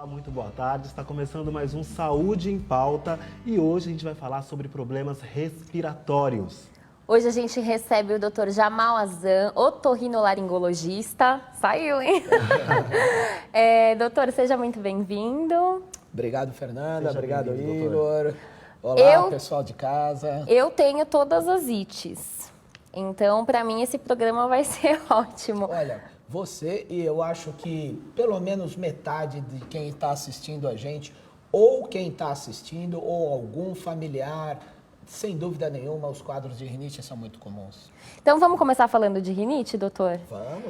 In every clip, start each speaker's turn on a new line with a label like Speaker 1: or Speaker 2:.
Speaker 1: Muito boa tarde, está começando mais um Saúde em Pauta e hoje a gente vai falar sobre problemas respiratórios.
Speaker 2: Hoje a gente recebe o Dr. Jamal Azan, otorrinolaringologista. Saiu, hein? Doutor, seja muito bem-vindo.
Speaker 3: Obrigado, Fernanda.
Speaker 1: Seja
Speaker 3: obrigado,
Speaker 1: bem-vindo,
Speaker 3: Igor. Olá, pessoal de casa.
Speaker 2: Eu tenho todas as ites. Então, para mim, esse programa vai ser ótimo.
Speaker 3: Olha, você e eu acho que pelo menos metade de quem está assistindo a gente, ou quem está assistindo, ou algum familiar, sem dúvida nenhuma, os quadros de rinite são muito comuns.
Speaker 2: Então, vamos começar falando de rinite, doutor?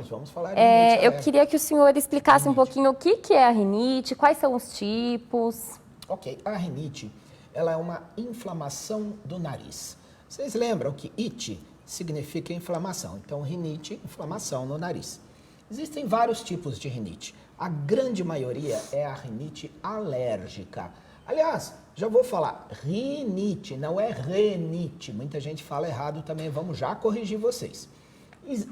Speaker 3: Vamos falar de rinite.
Speaker 2: Eu queria que o senhor explicasse um pouquinho o que é a rinite, quais são os tipos.
Speaker 3: Ok, a rinite, ela é uma inflamação do nariz. Vocês lembram que it significa inflamação, então rinite, inflamação no nariz. Existem vários tipos de rinite. A grande maioria é a rinite alérgica. Aliás, já vou falar, rinite, não é renite. Muita gente fala errado também, vamos já corrigir vocês.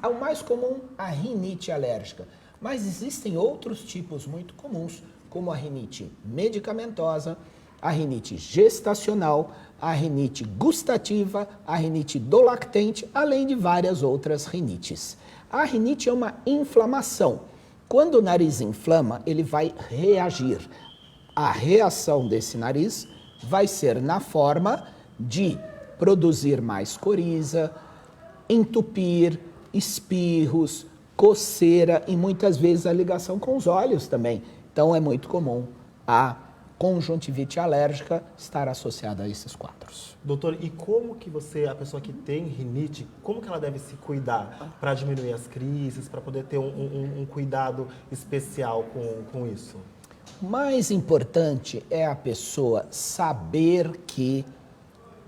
Speaker 3: É o mais comum, a rinite alérgica. Mas existem outros tipos muito comuns, como a rinite medicamentosa, a rinite gestacional, a rinite gustativa, a rinite do lactente, além de várias outras rinites. A rinite é uma inflamação. Quando o nariz inflama, ele vai reagir. A reação desse nariz vai ser na forma de produzir mais coriza, entupir, espirros, coceira e muitas vezes a ligação com os olhos também. Então é muito comum a conjuntivite alérgica estar associada a esses quadros.
Speaker 1: Doutor, e como que a pessoa que tem rinite, como que ela deve se cuidar para diminuir as crises, para poder ter um cuidado especial com isso?
Speaker 3: Mais importante é a pessoa saber que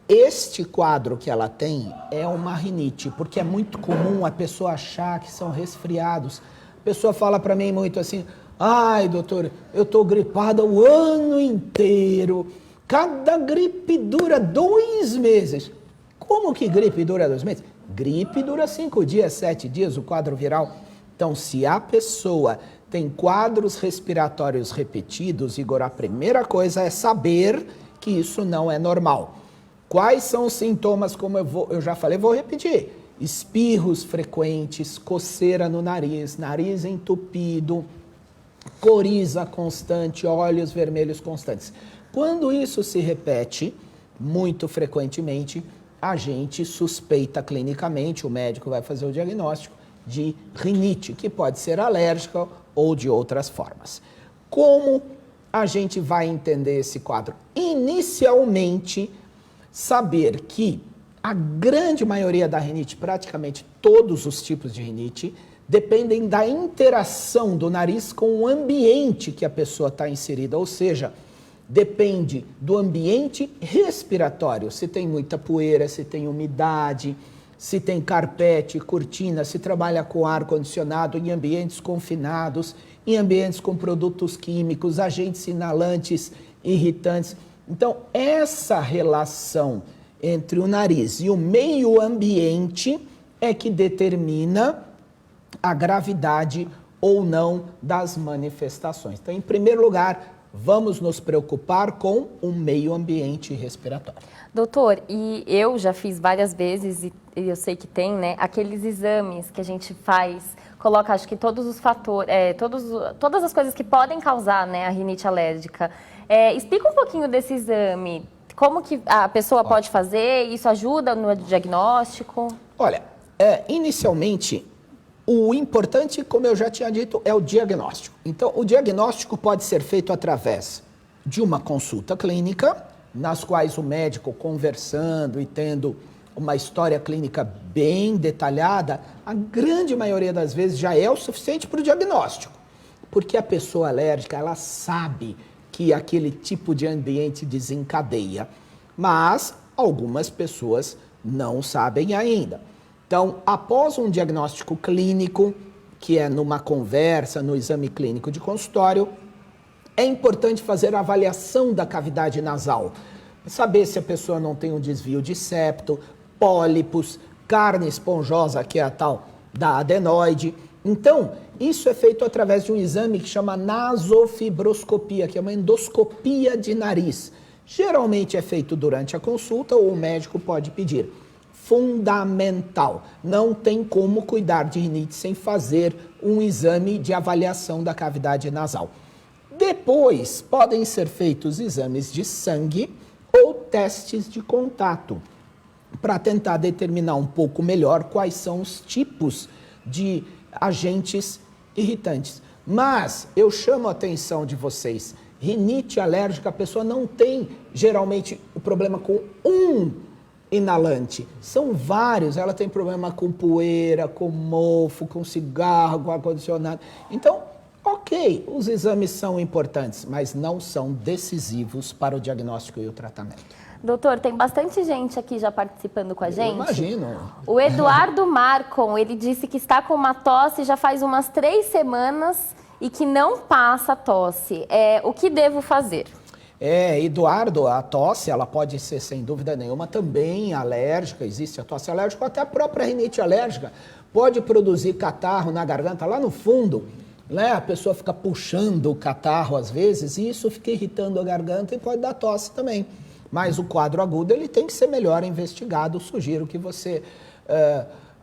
Speaker 3: este quadro que ela tem é uma rinite, porque é muito comum a pessoa achar que são resfriados. A pessoa fala para mim muito assim, ai doutor, eu estou gripada o ano inteiro, cada gripe dura 2 meses. Como que gripe dura 2 meses? Gripe dura 5 dias, 7 dias, o quadro viral. Então, se a pessoa tem quadros respiratórios repetidos, Igor, a primeira coisa é saber que isso não é normal. Quais são os sintomas, como eu já falei, vou repetir. Espirros frequentes, coceira no nariz, nariz entupido, coriza constante, olhos vermelhos constantes. Quando isso se repete muito frequentemente, a gente suspeita clinicamente, o médico vai fazer o diagnóstico de rinite, que pode ser alérgica ou de outras formas. Como a gente vai entender esse quadro? Inicialmente, saber que a grande maioria da rinite, praticamente todos os tipos de rinite, dependem da interação do nariz com o ambiente que a pessoa está inserida, ou seja, depende do ambiente respiratório, se tem muita poeira, se tem umidade, se tem carpete, cortina, se trabalha com ar-condicionado em ambientes confinados, em ambientes com produtos químicos, agentes inalantes, irritantes. Então, essa relação entre o nariz e o meio ambiente é que determina a gravidade ou não das manifestações. Então, em primeiro lugar, vamos nos preocupar com o meio ambiente respiratório.
Speaker 2: Doutor, e eu já fiz várias vezes, e eu sei que tem, né, aqueles exames que a gente faz, coloca, acho que todos os fatores, todas as coisas que podem causar, né, a rinite alérgica. Explica um pouquinho desse exame, como que a pessoa pode fazer, isso ajuda no diagnóstico?
Speaker 3: Olha, inicialmente, o importante, como eu já tinha dito, é o diagnóstico. Então, o diagnóstico pode ser feito através de uma consulta clínica, nas quais o médico, conversando e tendo uma história clínica bem detalhada, a grande maioria das vezes já é o suficiente para o diagnóstico. Porque a pessoa alérgica, ela sabe que aquele tipo de ambiente desencadeia. Mas algumas pessoas não sabem ainda. Então, após um diagnóstico clínico, que é numa conversa, no exame clínico de consultório, é importante fazer a avaliação da cavidade nasal. Saber se a pessoa não tem um desvio de septo, pólipos, carne esponjosa, que é a tal da adenoide. Então, Isso é feito através de um exame que chama nasofibroscopia, que é uma endoscopia de nariz. Geralmente é feito durante a consulta ou o médico pode pedir. Fundamental. Não tem como cuidar de rinite sem fazer um exame de avaliação da cavidade nasal. Depois, podem ser feitos exames de sangue ou testes de contato, para tentar determinar um pouco melhor quais são os tipos de agentes irritantes. Mas eu chamo a atenção de vocês, rinite alérgica, a pessoa não tem geralmente o problema com um inalante, são vários, ela tem problema com poeira, com mofo, com cigarro, com ar-condicionado. Então, ok, os exames são importantes, mas não são decisivos para o diagnóstico e o tratamento.
Speaker 2: Doutor, tem bastante gente aqui já participando com a gente.
Speaker 3: Eu imagino.
Speaker 2: O Eduardo Marcon, ele disse que está com uma tosse já faz umas 3 semanas e que não passa a tosse. O que devo fazer?
Speaker 3: Eduardo, a tosse, ela pode ser, sem dúvida nenhuma, também alérgica. Existe a tosse alérgica, até a própria rinite alérgica pode produzir catarro na garganta, lá no fundo, né? A pessoa fica puxando o catarro às vezes e isso fica irritando a garganta e pode dar tosse também. Mas o quadro agudo, ele tem que ser melhor investigado. Sugiro que você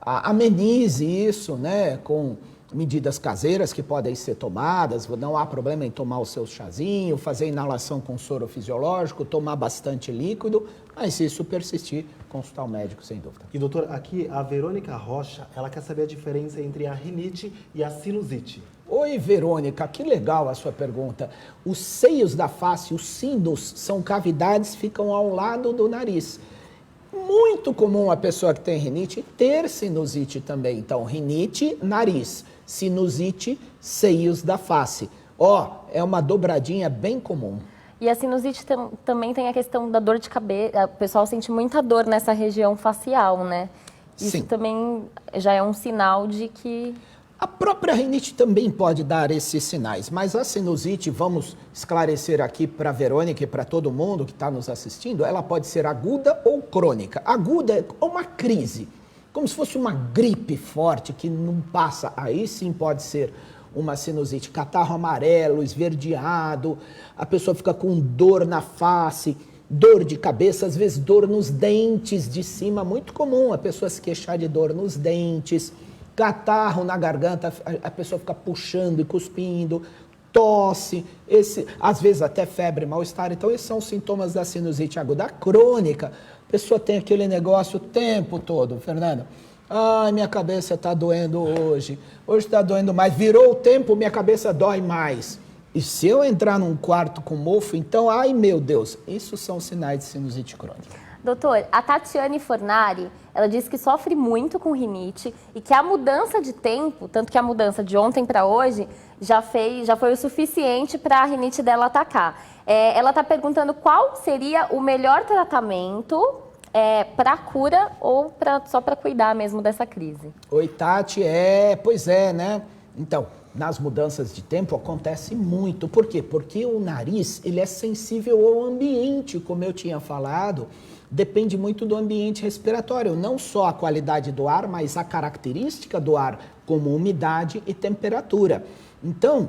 Speaker 3: amenize isso, né, com medidas caseiras que podem ser tomadas. Não há problema em tomar o seu chazinho, fazer inalação com soro fisiológico, tomar bastante líquido, mas se isso persistir, consultar o médico, sem dúvida.
Speaker 1: E doutor, aqui a Verônica Rocha, ela quer saber a diferença entre a rinite e a sinusite.
Speaker 3: Oi, Verônica, que legal a sua pergunta. Os seios da face, os sinus, são cavidades que ficam ao lado do nariz. Muito comum a pessoa que tem rinite ter sinusite também. Então, rinite, nariz. Sinusite, seios da face. É uma dobradinha bem comum.
Speaker 2: E a sinusite também tem a questão da dor de cabeça. O pessoal sente muita dor nessa região facial, né? Isso
Speaker 3: Sim.
Speaker 2: também já é um sinal de que...
Speaker 3: A própria rinite também pode dar esses sinais, mas a sinusite, vamos esclarecer aqui para a Verônica e para todo mundo que está nos assistindo, ela pode ser aguda ou crônica. Aguda é uma crise, como se fosse uma gripe forte que não passa. Aí sim pode ser uma sinusite. Catarro amarelo, esverdeado, a pessoa fica com dor na face, dor de cabeça, às vezes dor nos dentes de cima, muito comum a pessoa se queixar de dor nos dentes. Catarro na garganta, a pessoa fica puxando e cuspindo, tosse, às vezes até febre, mal-estar. Então, esses são os sintomas da sinusite aguda. A crônica, a pessoa tem aquele negócio o tempo todo, Fernando. Ai, minha cabeça está doendo hoje está doendo mais. Virou o tempo, minha cabeça dói mais. E se eu entrar num quarto com mofo, então, ai meu Deus, isso são sinais de sinusite crônica.
Speaker 2: Doutor, a Tatiane Fornari, ela disse que sofre muito com rinite e que a mudança de tempo, tanto que a mudança de ontem para hoje, já foi o suficiente para a rinite dela atacar. Ela está perguntando qual seria o melhor tratamento para a cura ou só para cuidar mesmo dessa crise.
Speaker 3: Oi, Tati, pois é, né? Então, nas mudanças de tempo acontece muito. Por quê? Porque o nariz, ele é sensível ao ambiente, como eu tinha falado. Depende muito do ambiente respiratório, não só a qualidade do ar, mas a característica do ar, como umidade e temperatura. Então,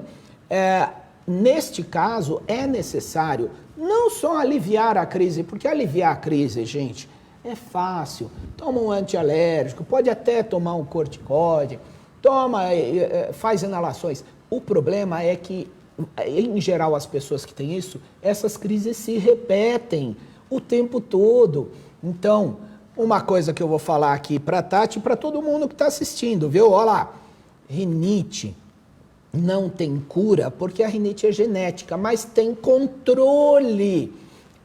Speaker 3: neste caso, é necessário não só aliviar a crise, porque aliviar a crise, gente, é fácil. Toma um antialérgico, pode até tomar um corticoide, faz inalações. O problema é que, em geral, as pessoas que têm isso, essas crises se repetem o tempo todo. Então, uma coisa que eu vou falar aqui para a Tati e para todo mundo que está assistindo, viu? Olha lá, rinite não tem cura porque a rinite é genética, mas tem controle.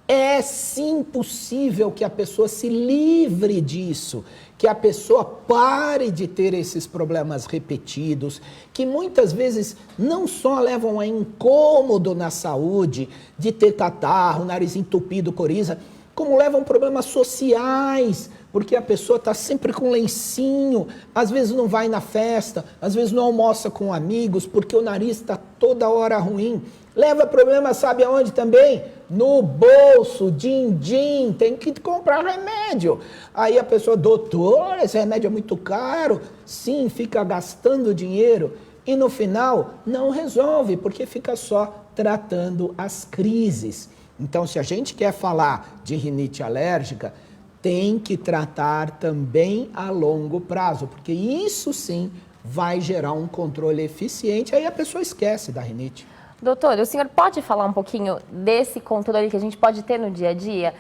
Speaker 3: É sim possível que a pessoa se livre disso, que a pessoa pare de ter esses problemas repetidos, que muitas vezes não só levam a incômodo na saúde, de ter catarro, nariz entupido, coriza, como levam problemas sociais, porque a pessoa está sempre com lencinho, às vezes não vai na festa, às vezes não almoça com amigos, porque o nariz está toda hora ruim. Leva problema, sabe aonde também? No bolso, din-din, tem que comprar remédio. Aí a pessoa, doutor, esse remédio é muito caro. Sim, fica gastando dinheiro. e no final não resolve, porque fica só tratando as crises. Então, se a gente quer falar de rinite alérgica, tem que tratar também a longo prazo, porque isso sim vai gerar um controle eficiente, aí a pessoa esquece da rinite.
Speaker 2: Doutor, o senhor pode falar um pouquinho desse controle que a gente pode ter no dia a dia?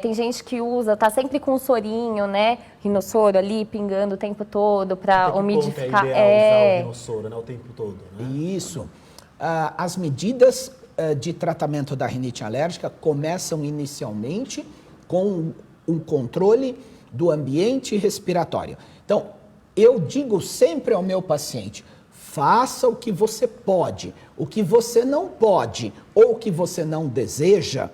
Speaker 2: Tem gente que usa, tá sempre com um sorinho, né? Rinossoro ali, pingando o tempo todo para umidificar.
Speaker 1: É ideal usar o rinossoro, né? O tempo todo, né?
Speaker 3: Isso. As medidas de tratamento da rinite alérgica começam inicialmente com um controle do ambiente respiratório. Então, eu digo sempre ao meu paciente, faça o que você pode. O que você não pode ou o que você não deseja,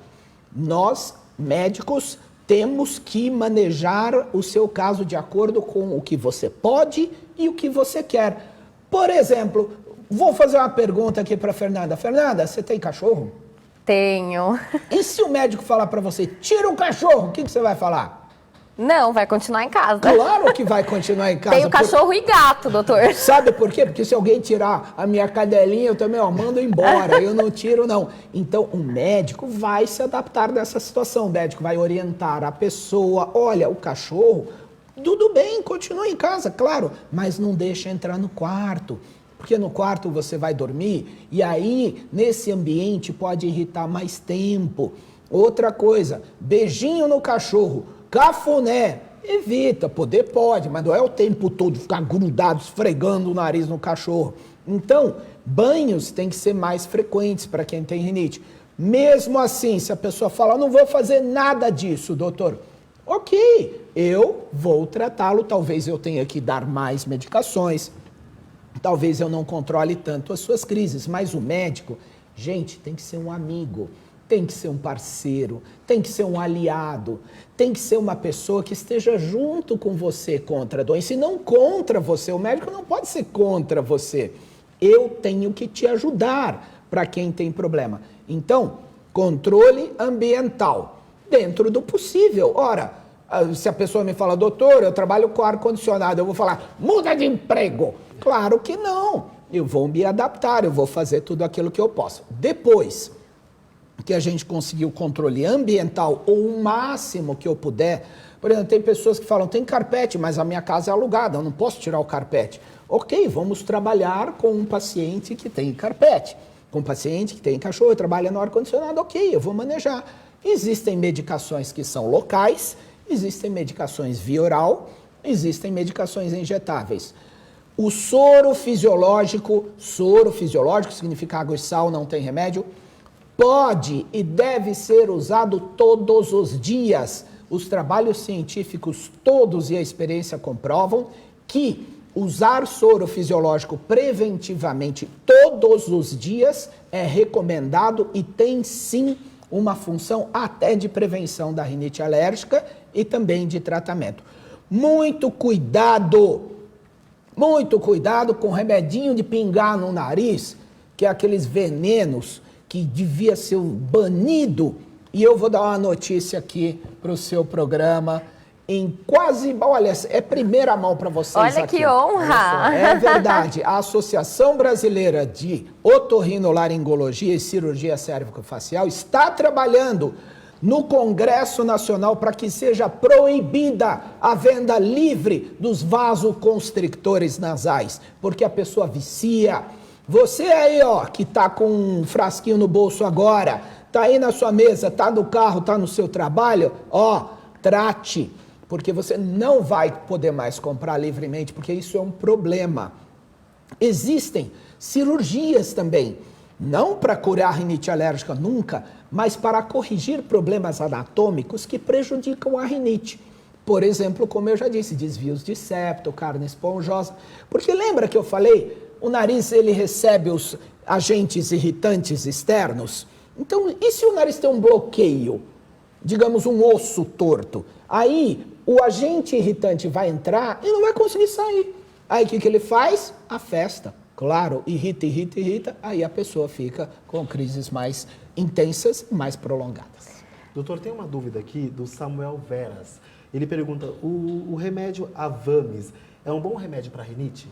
Speaker 3: nós, médicos, temos que manejar o seu caso de acordo com o que você pode e o que você quer. Por exemplo, vou fazer uma pergunta aqui para Fernanda. Fernanda, você tem cachorro?
Speaker 2: Tenho.
Speaker 3: E se o médico falar para você, tira o cachorro, o que você vai falar?
Speaker 2: Não, vai continuar em casa.
Speaker 3: Claro que vai continuar em casa.
Speaker 2: Tenho cachorro e gato, doutor.
Speaker 3: Sabe por quê? Porque se alguém tirar a minha cadelinha, eu também mando embora, eu não tiro não. Então o médico vai se adaptar dessa situação, o médico vai orientar a pessoa, olha, o cachorro, tudo bem, continua em casa, claro, mas não deixa entrar no quarto. Porque no quarto você vai dormir e aí nesse ambiente pode irritar mais tempo. Outra coisa, beijinho no cachorro, cafuné, evita, poder pode, mas não é o tempo todo ficar grudado, esfregando o nariz no cachorro. Então, banhos têm que ser mais frequentes para quem tem rinite. Mesmo assim, se a pessoa fala, não vou fazer nada disso, doutor, ok, eu vou tratá-lo, talvez eu tenha que dar mais medicações, talvez eu não controle tanto as suas crises, mas o médico, gente, tem que ser um amigo, tem que ser um parceiro, tem que ser um aliado, tem que ser uma pessoa que esteja junto com você contra a doença e não contra você. O médico não pode ser contra você. Eu tenho que te ajudar para quem tem problema. Então, controle ambiental, dentro do possível. Ora, se a pessoa me fala, doutor, eu trabalho com ar-condicionado, eu vou falar, muda de emprego. Claro que não. Eu vou me adaptar, eu vou fazer tudo aquilo que eu posso. Depois que a gente conseguir o controle ambiental ou o máximo que eu puder, por exemplo, tem pessoas que falam, tem carpete, mas a minha casa é alugada, eu não posso tirar o carpete. Ok, vamos trabalhar com um paciente que tem carpete, com um paciente que tem cachorro e trabalha no ar-condicionado, ok, eu vou manejar. Existem medicações que são locais, existem medicações via oral, existem medicações injetáveis. O soro fisiológico significa água e sal, não tem remédio, pode e deve ser usado todos os dias. Os trabalhos científicos todos e a experiência comprovam que usar soro fisiológico preventivamente todos os dias é recomendado e tem sim uma função até de prevenção da rinite alérgica e também de tratamento. Muito cuidado com remedinho de pingar no nariz, que é aqueles venenos que devia ser banido. E eu vou dar uma notícia aqui para o seu programa, em quase, olha, é primeira mão para vocês.
Speaker 2: Olha
Speaker 3: aqui.
Speaker 2: que honra!
Speaker 3: É verdade, a Associação Brasileira de Otorrinolaringologia e Cirurgia Cérvico-Facial está trabalhando no Congresso Nacional para que seja proibida a venda livre dos vasoconstrictores nasais, porque a pessoa vicia. Você aí, ó, que tá com um frasquinho no bolso agora, tá aí na sua mesa, tá no carro, tá no seu trabalho, ó, trate, porque você não vai poder mais comprar livremente, porque isso é um problema. Existem cirurgias também, não para curar a rinite alérgica nunca, mas para corrigir problemas anatômicos que prejudicam a rinite. Por exemplo, como eu já disse, desvios de septo, carne esponjosa. Porque lembra que eu falei, o nariz ele recebe os agentes irritantes externos? Então, e se o nariz tem um bloqueio? Digamos, um osso torto. Aí, o agente irritante vai entrar e não vai conseguir sair. Aí, o que ele faz? A festa. Claro, irrita, aí a pessoa fica com crises mais intensas e mais prolongadas.
Speaker 1: Doutor, tem uma dúvida aqui do Samuel Veras. Ele pergunta, o remédio Avames é um bom remédio para rinite?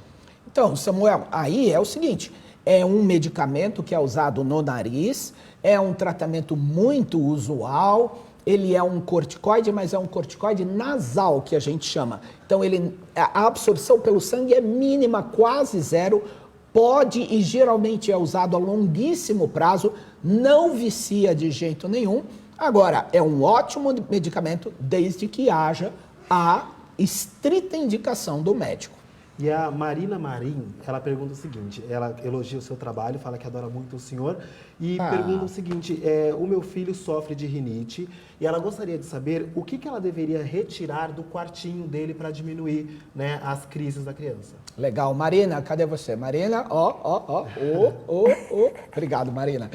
Speaker 3: Então, Samuel, aí é o seguinte, é um medicamento que é usado no nariz, é um tratamento muito usual, ele é um corticoide, mas é um corticoide nasal, que a gente chama. Então, a absorção pelo sangue é mínima, quase zero, pode e geralmente é usado a longuíssimo prazo, não vicia de jeito nenhum. Agora, é um ótimo medicamento desde que haja a estrita indicação do médico.
Speaker 1: E a Marina Marim, ela pergunta o seguinte, ela elogia o seu trabalho, fala que adora muito o senhor, e pergunta o seguinte, o meu filho sofre de rinite, e ela gostaria de saber o que ela deveria retirar do quartinho dele para diminuir, né, as crises da criança.
Speaker 3: Legal. Marina, cadê você? Marina, Obrigado, Marina.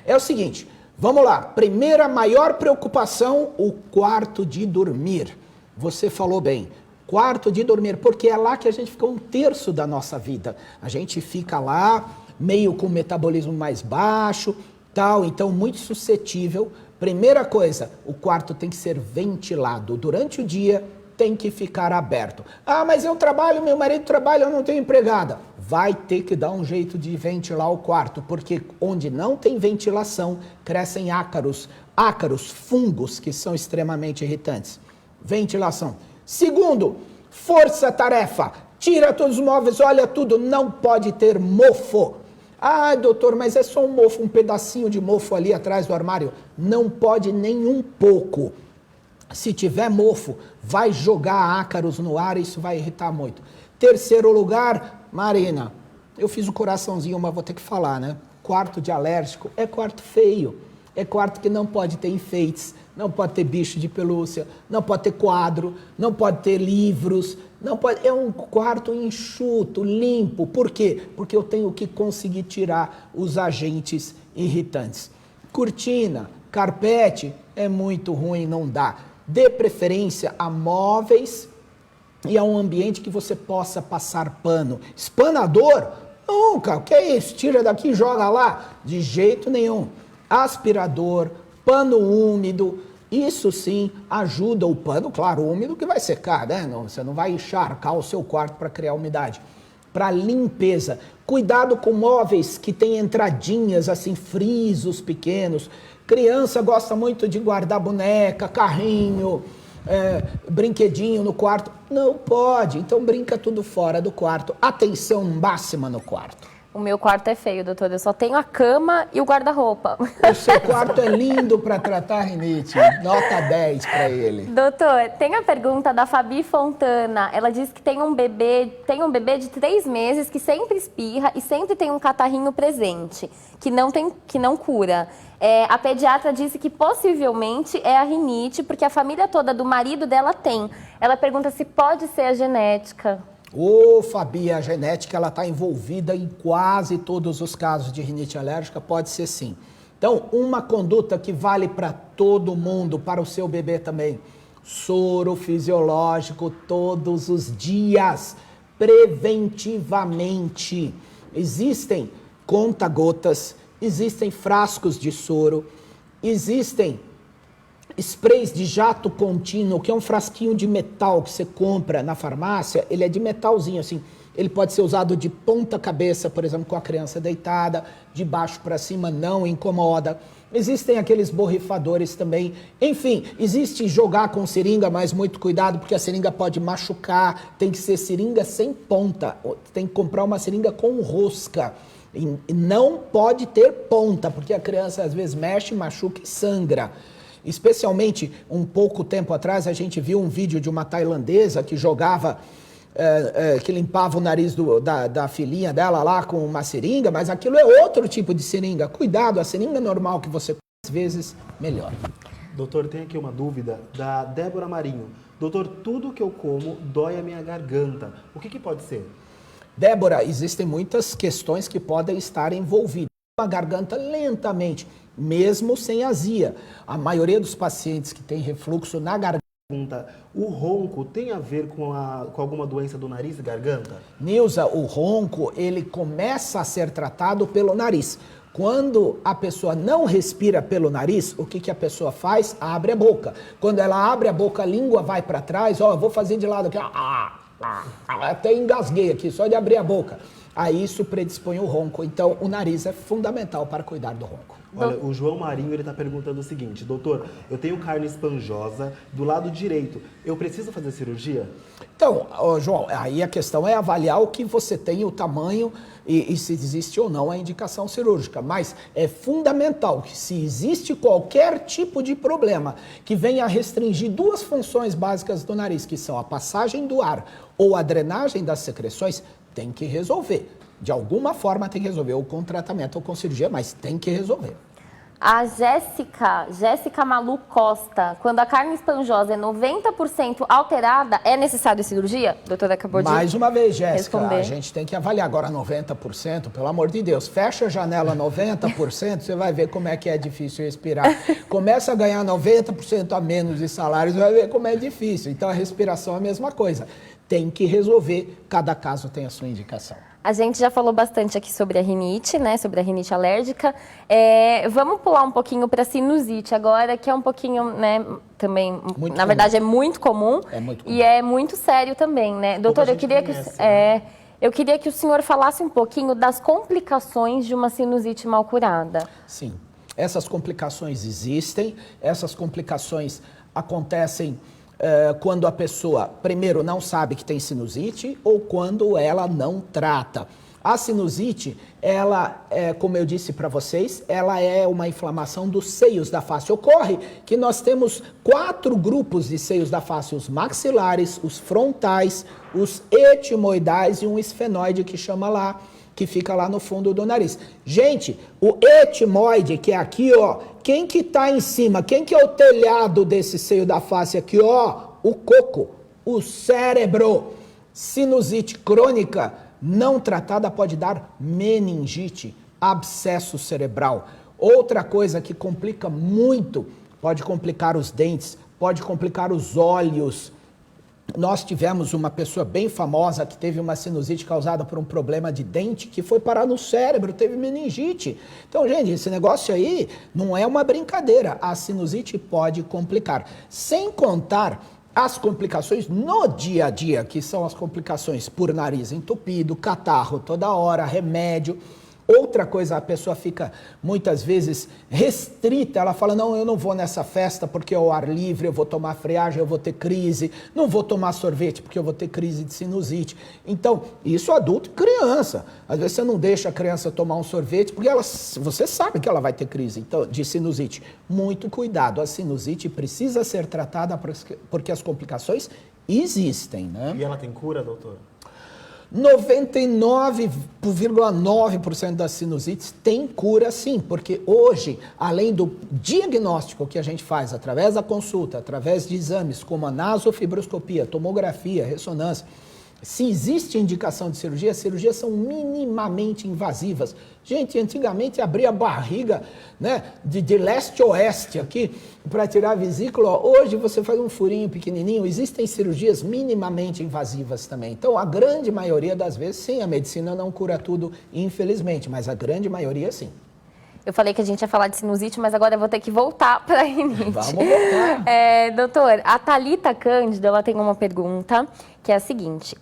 Speaker 3: É o seguinte, vamos lá. Primeira maior preocupação, o quarto de dormir. Você falou bem. Quarto de dormir, porque é lá que a gente fica 1/3 da nossa vida. A gente fica lá, meio com o metabolismo mais baixo, tal, então muito suscetível. Primeira coisa, o quarto tem que ser ventilado. Durante o dia tem que ficar aberto. Ah, mas eu trabalho, meu marido trabalha, eu não tenho empregada. Vai ter que dar um jeito de ventilar o quarto, porque onde não tem ventilação, crescem ácaros, fungos, que são extremamente irritantes. Ventilação. Segundo, força-tarefa. Tira todos os móveis, olha tudo, não pode ter mofo. Ah, doutor, mas é só um mofo, um pedacinho de mofo ali atrás do armário. Não pode nem um pouco. Se tiver mofo, vai jogar ácaros no ar e isso vai irritar muito. Terceiro lugar, Marina, eu fiz o coraçãozinho, mas vou ter que falar, né? Quarto de alérgico é quarto feio. É quarto que não pode ter enfeites, não pode ter bicho de pelúcia, não pode ter quadro, não pode ter livros, não pode. É um quarto enxuto, limpo. Por quê? Porque eu tenho que conseguir tirar os agentes irritantes. Cortina, carpete, é muito ruim, não dá. Dê preferência a móveis e a um ambiente que você possa passar pano. Espanador? Nunca. O que é isso? Tira daqui e joga lá? De jeito nenhum. Aspirador, pano úmido, isso sim ajuda o pano, claro, úmido que vai secar, né? Não, você não vai encharcar o seu quarto para criar umidade. Para limpeza, cuidado com móveis que têm entradinhas, assim, frisos pequenos. Criança gosta muito de guardar boneca, carrinho, brinquedinho no quarto. Não pode, então brinca tudo fora do quarto. Atenção máxima no quarto.
Speaker 2: O meu quarto é feio, doutor. Eu só tenho a cama e o guarda-roupa.
Speaker 3: O seu quarto é lindo para tratar rinite. Nota 10 para ele.
Speaker 2: Doutor, tem a pergunta da Fabi Fontana. Ela diz que tem um bebê de 3 meses que sempre espirra e sempre tem um catarrinho presente, que não cura. A pediatra disse que possivelmente é a rinite, porque a família toda do marido dela tem. Ela pergunta se pode ser a genética.
Speaker 3: Ô, Fabi, a genética ela está envolvida em quase todos os casos de rinite alérgica, pode ser sim. Então, uma conduta que vale para todo mundo, para o seu bebê também. Soro fisiológico todos os dias, preventivamente. Existem conta-gotas, existem frascos de soro, existem sprays de jato contínuo, que é um frasquinho de metal que você compra na farmácia, ele é de metalzinho assim, ele pode ser usado de ponta cabeça, por exemplo, com a criança deitada, de baixo para cima, não incomoda. Existem aqueles borrifadores também, enfim, existe jogar com seringa, mas muito cuidado, porque a seringa pode machucar, tem que ser seringa sem ponta, tem que comprar uma seringa com rosca, e não pode ter ponta, porque a criança às vezes mexe, machuca e sangra. Especialmente, um pouco tempo atrás, a gente viu um vídeo de uma tailandesa que jogava, que limpava o nariz da filhinha dela lá com uma seringa, mas aquilo é outro tipo de seringa. Cuidado, a seringa normal que você às vezes, melhor.
Speaker 1: Doutor, tem aqui uma dúvida da Débora Marinho. Doutor, tudo que eu como dói a minha garganta. O que pode ser?
Speaker 3: Débora, existem muitas questões que podem estar envolvidas. A garganta lentamente, mesmo sem azia. A maioria dos pacientes que tem refluxo na garganta.
Speaker 1: O ronco tem a ver com alguma doença do nariz e garganta?
Speaker 3: Nilza, o ronco, ele começa a ser tratado pelo nariz. Quando a pessoa não respira pelo nariz, o que a pessoa faz? Abre a boca. Quando ela abre a boca, a língua vai para trás, eu vou fazer de lado aqui, Até engasguei aqui, só de abrir a boca. Aí isso predispõe o ronco. Então, o nariz é fundamental para cuidar do ronco.
Speaker 1: Olha, o João Marinho, ele está perguntando o seguinte: doutor, eu tenho carne esponjosa do lado direito, eu preciso fazer cirurgia?
Speaker 3: Então, João, aí a questão é avaliar o que você tem, o tamanho e se existe ou não a indicação cirúrgica. Mas é fundamental que, se existe qualquer tipo de problema que venha a restringir duas funções básicas do nariz, que são a passagem do ar ou a drenagem das secreções, tem que resolver. De alguma forma tem que resolver, ou com tratamento ou com cirurgia, mas tem que resolver.
Speaker 2: A Jéssica Malu Costa, quando a carne esponjosa é 90% alterada, é necessário cirurgia? A doutora acabou de
Speaker 3: Mais uma vez, Jéssica,
Speaker 2: responder.
Speaker 3: a gente tem que avaliar agora 90%, pelo amor de Deus. Fecha a janela 90%, você vai ver como é que é difícil respirar. Começa a ganhar 90% a menos de salário, você vai ver como é difícil. Então, a respiração é a mesma coisa. Tem que resolver, cada caso tem a sua indicação.
Speaker 2: A gente já falou bastante aqui sobre a rinite, né? Sobre a rinite alérgica. Vamos pular um pouquinho para a sinusite agora, que é um pouquinho, né? Também,
Speaker 3: Muito
Speaker 2: na
Speaker 3: comum.
Speaker 2: verdade, é muito comum.
Speaker 3: É muito comum.
Speaker 2: E é muito sério também, né? Doutor, eu
Speaker 1: gente
Speaker 2: queria
Speaker 1: conhece,
Speaker 2: eu queria que o senhor falasse um pouquinho das complicações de uma sinusite mal curada.
Speaker 3: Sim, essas complicações existem, essas complicações acontecem quando a pessoa, primeiro, não sabe que tem sinusite ou quando ela não trata. A sinusite, ela, como eu disse para vocês, ela é uma inflamação dos seios da face. Ocorre que nós temos 4 grupos de seios da face: os maxilares, os frontais, os etimoidais e um esfenoide que fica lá no fundo do nariz. Gente, o etimoide, que é aqui, ó, quem que tá em cima? Quem que é o telhado desse seio da face aqui, ó? O coco, o cérebro. Sinusite crônica não tratada pode dar meningite, abscesso cerebral. Outra coisa que complica muito, pode complicar os dentes, pode complicar os olhos. Nós tivemos uma pessoa bem famosa que teve uma sinusite causada por um problema de dente que foi parar no cérebro, teve meningite. Então, gente, esse negócio aí não é uma brincadeira. A sinusite pode complicar. Sem contar as complicações no dia a dia, que são as complicações por nariz entupido, catarro toda hora, remédio. Outra coisa, a pessoa fica muitas vezes restrita, ela fala: não, eu não vou nessa festa porque é ao ar livre, eu vou tomar friagem, eu vou ter crise, não vou tomar sorvete porque eu vou ter crise de sinusite. Então, isso adulto e criança. Às vezes você não deixa a criança tomar um sorvete porque você sabe que ela vai ter crise de sinusite. Muito cuidado, a sinusite precisa ser tratada porque as complicações existem, né?
Speaker 1: E ela tem cura, doutor?
Speaker 3: 99,9% das sinusites tem cura, sim, porque hoje, além do diagnóstico que a gente faz através da consulta, através de exames como a nasofibroscopia, tomografia, ressonância, se existe indicação de cirurgia, as cirurgias são minimamente invasivas. Gente, antigamente abria a barriga, né, de leste a oeste aqui para tirar a vesícula. Hoje você faz um furinho pequenininho. Existem cirurgias minimamente invasivas também. Então, a grande maioria das vezes, sim, a medicina não cura tudo, infelizmente, mas a grande maioria, sim.
Speaker 2: Eu falei que a gente ia falar de sinusite, mas agora eu vou ter que voltar para a rinite.
Speaker 3: Vamos voltar.
Speaker 2: Doutor, a Thalita Cândido, ela tem uma pergunta, que é a seguinte: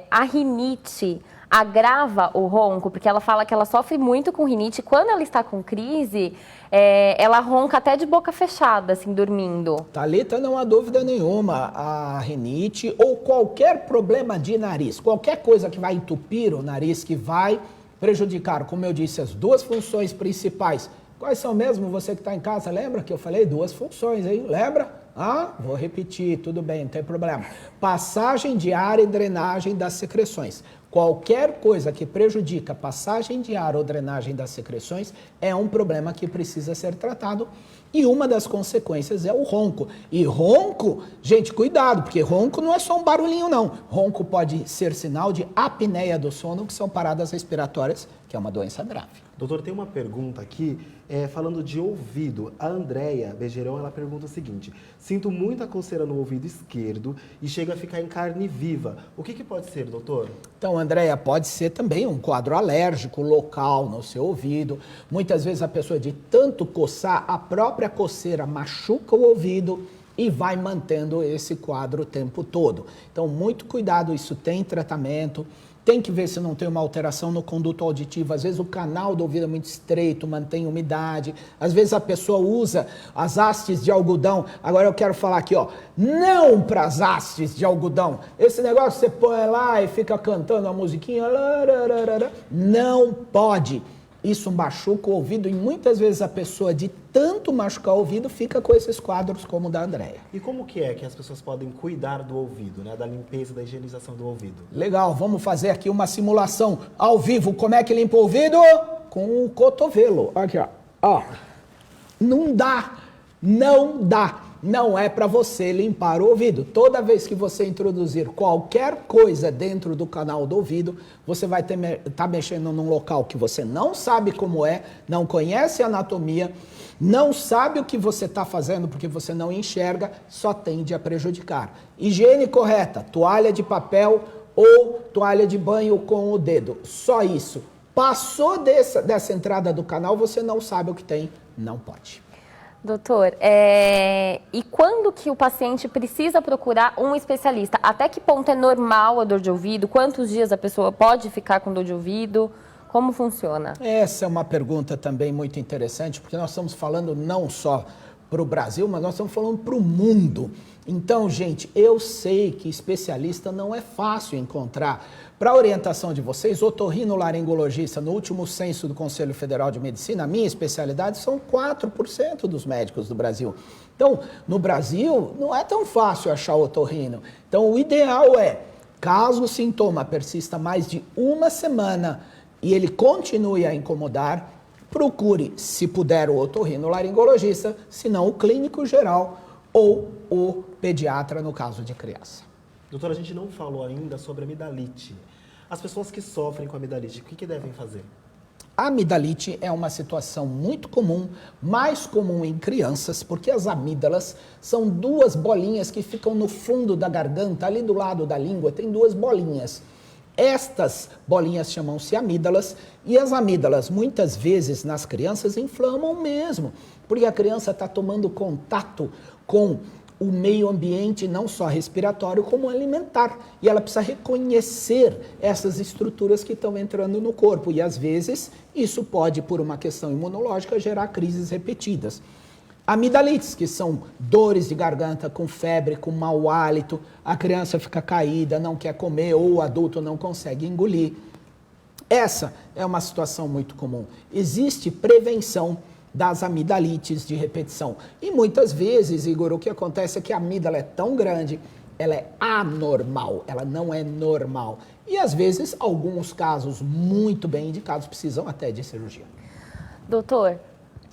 Speaker 2: a rinite agrava o ronco? Porque ela fala que ela sofre muito com rinite. Quando ela está com crise, ela ronca até de boca fechada, assim, dormindo.
Speaker 3: Thalita, não há dúvida nenhuma, a rinite ou qualquer problema de nariz, qualquer coisa que vai entupir o nariz, que vai prejudicar, como eu disse, as duas funções principais. Quais são mesmo? Você que está em casa, lembra que eu falei 2 funções, hein? Lembra? Vou repetir, tudo bem, não tem problema. Passagem de ar e drenagem das secreções. Qualquer coisa que prejudica a passagem de ar ou drenagem das secreções é um problema que precisa ser tratado. E uma das consequências é o ronco. E ronco, gente, cuidado, porque ronco não é só um barulhinho, não. Ronco pode ser sinal de apneia do sono, que são paradas respiratórias, que é uma doença grave.
Speaker 1: Doutor, tem uma pergunta aqui, falando de ouvido. A Andréia Bejerão, ela pergunta o seguinte: sinto muita coceira no ouvido esquerdo e chega a ficar em carne viva. O que pode ser, doutor?
Speaker 3: Então, Andréia, pode ser também um quadro alérgico local no seu ouvido. Muitas vezes a pessoa, de tanto coçar, a própria coceira machuca o ouvido e vai mantendo esse quadro o tempo todo. Então, muito cuidado, isso tem tratamento. Tem que ver se não tem uma alteração no conduto auditivo. Às vezes o canal do ouvido é muito estreito, mantém umidade. Às vezes a pessoa usa as hastes de algodão. Agora eu quero falar aqui, ó, não para as hastes de algodão. Esse negócio você põe lá e fica cantando a musiquinha. Não pode. Isso machuca o ouvido e muitas vezes a pessoa, de tanto machucar o ouvido, fica com esses quadros como o da Andréia.
Speaker 1: E como que é que as pessoas podem cuidar do ouvido, né? Da limpeza, da higienização do ouvido?
Speaker 3: Legal, vamos fazer aqui uma simulação ao vivo. Como é que limpa o ouvido? Com o cotovelo. Aqui, ó. Ó. Não dá. Não dá. Não é para você limpar o ouvido. Toda vez que você introduzir qualquer coisa dentro do canal do ouvido, você vai estar mexendo num local que você não sabe como é, não conhece a anatomia, não sabe o que você está fazendo porque você não enxerga, só tende a prejudicar. Higiene correta, toalha de papel ou toalha de banho com o dedo. Só isso. Passou dessa entrada do canal, você não sabe o que tem, não pode.
Speaker 2: Doutor, e quando que o paciente precisa procurar um especialista? Até que ponto é normal a dor de ouvido? Quantos dias a pessoa pode ficar com dor de ouvido? Como funciona?
Speaker 3: Essa é uma pergunta também muito interessante, porque nós estamos falando não só para o Brasil, mas nós estamos falando para o mundo. Então, gente, eu sei que especialista não é fácil encontrar. Para a orientação de vocês, otorrinolaringologista, no último censo do Conselho Federal de Medicina, a minha especialidade, são 4% dos médicos do Brasil. Então, no Brasil, não é tão fácil achar otorrino. Então, o ideal é, caso o sintoma persista mais de uma semana e ele continue a incomodar, procure, se puder, o otorrinolaringologista, se não o clínico geral ou o pediatra, no caso de criança.
Speaker 1: Doutora, a gente não falou ainda sobre amidalite. As pessoas que sofrem com amidalite, o que devem fazer?
Speaker 3: A amidalite é uma situação muito comum, mais comum em crianças, porque as amígdalas são duas bolinhas que ficam no fundo da garganta, ali do lado da língua, tem duas bolinhas. Estas bolinhas chamam-se amígdalas e as amígdalas, muitas vezes nas crianças, inflamam mesmo, porque a criança está tomando contato com o meio ambiente, não só respiratório, como alimentar. E ela precisa reconhecer essas estruturas que estão entrando no corpo. E, às vezes, isso pode, por uma questão imunológica, gerar crises repetidas. Amidalites, que são dores de garganta com febre, com mau hálito, a criança fica caída, não quer comer, ou o adulto não consegue engolir. Essa é uma situação muito comum. Existe prevenção das amidalites de repetição. E muitas vezes, Igor, o que acontece é que a amígdala é tão grande, ela é anormal, ela não é normal. E às vezes, alguns casos muito bem indicados precisam até de cirurgia.
Speaker 2: Doutor,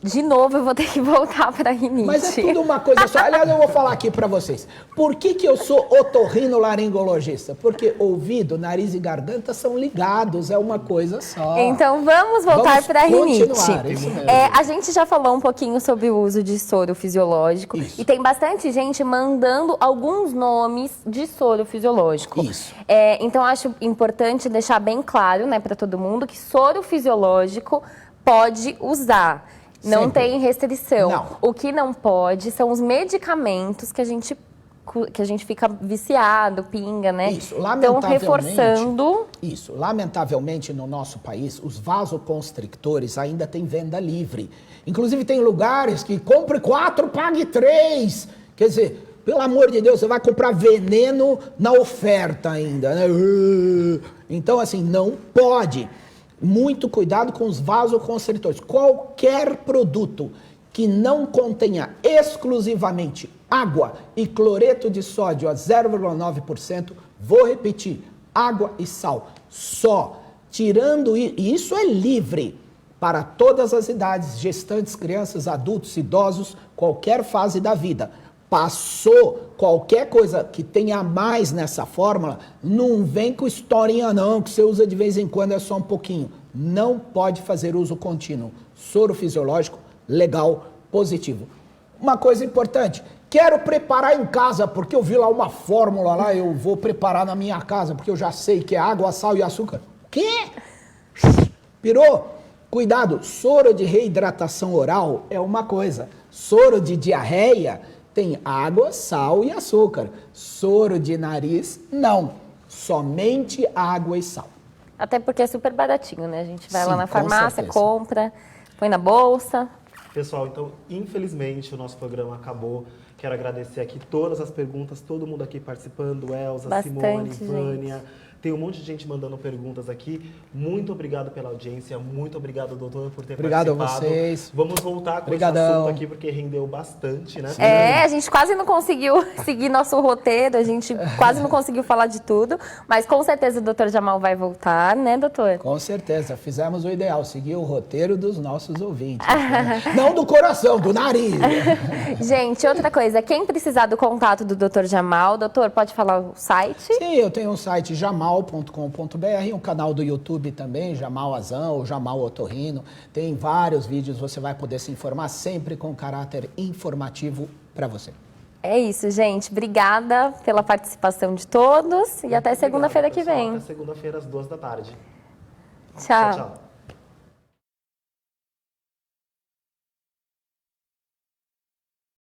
Speaker 2: de novo eu vou ter que voltar para a rinite.
Speaker 3: Mas é tudo uma coisa só. Aliás, eu vou falar aqui para vocês. Por que eu sou otorrinolaringologista? Porque ouvido, nariz e garganta são ligados, é uma coisa só.
Speaker 2: Então vamos voltar para a rinite.
Speaker 3: Continuar.
Speaker 2: A gente já falou um pouquinho sobre o uso de soro fisiológico.
Speaker 3: Isso.
Speaker 2: E tem bastante gente mandando alguns nomes de soro fisiológico.
Speaker 3: Isso.
Speaker 2: Então acho importante deixar bem claro, né, para todo mundo que soro fisiológico pode usar. Não
Speaker 3: Sempre.
Speaker 2: tem restrição.
Speaker 3: Não.
Speaker 2: O que não pode são os medicamentos que a gente fica viciado, pinga, né?
Speaker 3: Isso,
Speaker 2: então,
Speaker 3: lamentavelmente,
Speaker 2: reforçando...
Speaker 3: Isso, lamentavelmente no nosso país, os vasoconstrictores ainda têm venda livre. Inclusive tem lugares que compre 4, pague 3. Quer dizer, pelo amor de Deus, você vai comprar veneno na oferta ainda, né? Então, assim, não pode. Muito cuidado com os vasoconstritores. Qualquer produto que não contenha exclusivamente água e cloreto de sódio a 0,9%, vou repetir, água e sal, só. Tirando isso é livre para todas as idades, gestantes, crianças, adultos, idosos, qualquer fase da vida. Passou qualquer coisa que tenha mais nessa fórmula, não vem com historinha não, que você usa de vez em quando, é só um pouquinho. Não pode fazer uso contínuo. Soro fisiológico, legal, positivo. Uma coisa importante, quero preparar em casa, porque eu vi lá uma fórmula lá, eu vou preparar na minha casa, porque eu já sei que é água, sal e açúcar. Quê? Pirou? Cuidado, soro de reidratação oral é uma coisa. Soro de diarreia tem água, sal e açúcar. Soro de nariz, não. Somente água e sal.
Speaker 2: Até porque é super baratinho, né? A gente vai
Speaker 3: Sim,
Speaker 2: lá na
Speaker 3: com
Speaker 2: farmácia,
Speaker 3: certeza.
Speaker 2: compra, põe na bolsa.
Speaker 1: Pessoal, então, infelizmente, o nosso programa acabou. Quero agradecer aqui todas as perguntas, todo mundo aqui participando, Elza,
Speaker 2: Bastante,
Speaker 1: Simone, Vânia. Tem um monte de gente mandando perguntas aqui. Muito obrigado pela audiência, muito obrigado, doutor, por ter
Speaker 3: Obrigado a
Speaker 1: participado.
Speaker 3: vocês.
Speaker 1: Vamos voltar com
Speaker 3: Obrigadão.
Speaker 1: esse assunto aqui, porque rendeu bastante, né?
Speaker 2: A gente quase não conseguiu seguir nosso roteiro, a gente quase não conseguiu falar de tudo, mas com certeza o Dr. Jamal vai voltar, né, doutor?
Speaker 3: Com certeza, fizemos o ideal, seguir o roteiro dos nossos ouvintes. Né? Não do coração, do nariz.
Speaker 2: Gente, outra coisa, quem precisar do contato do Dr. Jamal, doutor, pode falar o site?
Speaker 3: Sim, eu tenho um site jamal.com.br, um canal do YouTube também, Jamal Azan ou Jamal Otorrino. Tem vários vídeos, você vai poder se informar sempre com caráter informativo para você.
Speaker 2: É isso, gente. Obrigada pela participação de todos e até segunda-feira que vem.
Speaker 1: Até segunda-feira às 2 da tarde.
Speaker 2: Tchau.
Speaker 1: Tchau.